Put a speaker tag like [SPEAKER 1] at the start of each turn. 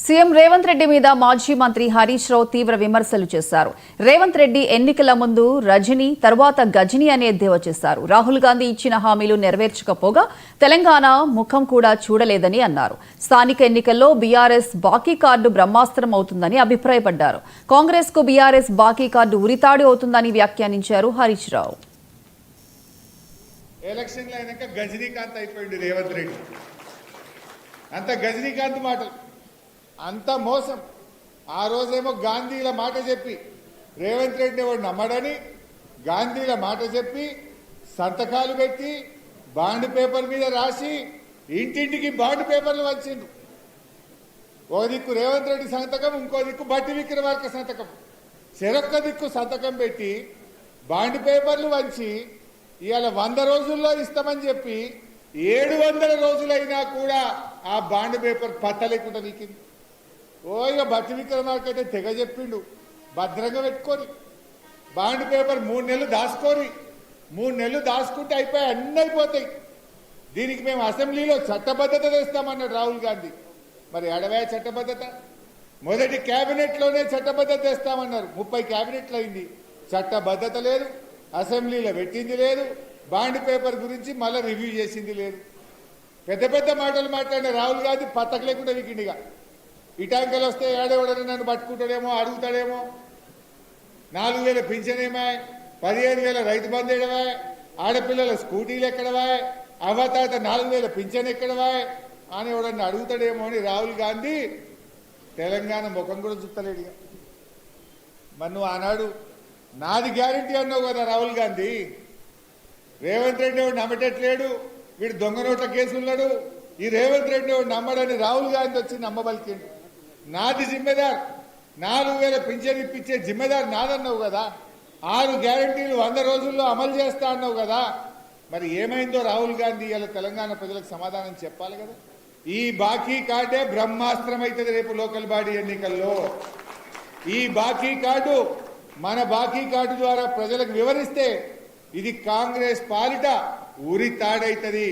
[SPEAKER 1] CM Revanth Reddy మీద మాజీ మంత్రి హరీష్ రావు తీవ్ర విమర్శలు చేశారు. రేవంత్ రెడ్డి ఎన్నికల ముందు రజని తర్వాత గజని అనే ఎద్దేవా చేశారు. రాహుల్ గాంధీ ఇచ్చిన హామీలు నెరవేర్చకపోగా తెలంగాణ ముఖం కూడా చూడలేదని అన్నారు. స్థానిక ఎన్నికల్లో బీఆర్ఎస్ బాకీ కార్డు బ్రహ్మాస్త్రం అవుతుందని అభిప్రాయపడ్డారు. కాంగ్రెస్ కు బీఆర్ఎస్ బాకీ కార్డు ఉరితాడి అవుతుందని వ్యాఖ్యానించారు హరీష్ రావు.
[SPEAKER 2] ఎలక్షన్లు అయినాక గజనీకాంత్ అయిపోయింది రేవంత్ రెడ్డి. అంత గజనీకాంత్ మాటలు, అంత మోసం. ఆ రోజేమో గాంధీల మాట చెప్పి రేవంత్ రెడ్డి ఎవరు నమ్మడని గాంధీల మాట చెప్పి సంతకాలు పెట్టి బాండ్ పేపర్ మీద రాసి ఇంటింటికి బాండ్ పేపర్లు వచ్చిండ్రు. ఓ దిక్కు రేవంత్ రెడ్డి సంతకం, ఇంకో దిక్కు బట్టి విక్రమార్క సంతకం, చెరొక్క దిక్కు సంతకం పెట్టి బాండ్ పేపర్లు వంచి ఇవాళ 100 రోజుల్లో ఇస్తామని చెప్పి 700 రోజులైనా కూడా ఆ బాండ్ పేపర్ పట్టలేకుండా నీకింది. ఇక బట్టి విక్రమార్క అయితే తెగ చెప్పిండు, భద్రంగా పెట్టుకొని బాండ్ పేపర్ 3 నెలలు దాచుకొని 3 నెలలు దాచుకుంటే అయిపోయి అన్నీ అయిపోతాయి. దీనికి మేము అసెంబ్లీలో చట్టబద్ధత తెస్తామన్నాడు రాహుల్ గాంధీ. మరి అడవే చట్టబద్ధత? మొదటి క్యాబినెట్లోనే చట్టబద్ధత తెస్తామన్నారు. 30 క్యాబినెట్లు అయింది, చట్టబద్ధత లేదు, అసెంబ్లీలో పెట్టింది లేదు, బాండ్ పేపర్ గురించి మళ్ళీ రివ్యూ చేసింది లేదు. పెద్ద పెద్ద మాటలు మాట్లాడిన రాహుల్ గాంధీ పత్తకు లేకుండా వీకిండిగా ఇటాంకలు వస్తే ఏడేవాడని నన్ను పట్టుకుంటాడేమో, అడుగుతాడేమో. 4,000 పింఛనేమా, 15,000 రైతు బంధు ఎడవా, ఆడపిల్లల స్కూటీలు ఎక్కడవా, అవతాత 4,000 పింఛన్ ఎక్కడవా అని ఎవడన్నా అడుగుతాడేమో అని రాహుల్ గాంధీ తెలంగాణ ముఖం కూడా చుట్టలేడు. మరి నువ్వు ఆనాడు నాది గ్యారంటీ అన్నావు కదా రాహుల్ గాంధీ. రేవంత్ రెడ్డి ఎవడు నమ్మటట్లేడు, వీడు దొంగ నోట్ల కేసున్నాడు, ఈ రేవంత్ రెడ్డి ఎవడు నమ్మడని రాహుల్ గాంధీ వచ్చి నమ్మబలికిండు. నాది జిమ్మెదార్, 4,000 పింఛన్ ఇప్పించే జిమ్మెదార్ నాదన్నావు కదా. 6 గ్యారంటీలు 100 రోజుల్లో అమలు చేస్తా అన్నావు కదా. మరి ఏమైందో రాహుల్ గాంధీ ఇలా తెలంగాణ ప్రజలకు సమాధానం చెప్పాలి కదా. ఈ బాకీ కార్డే బ్రహ్మాస్త్రం అవుతుంది రేపు లోకల్ బాడీ ఎన్నికల్లో. ఈ బాకీ కార్డు, మన బాకీ కార్డు ద్వారా ప్రజలకు వివరిస్తే ఇది కాంగ్రెస్ పాలిట ఉరి తాడైతుంది.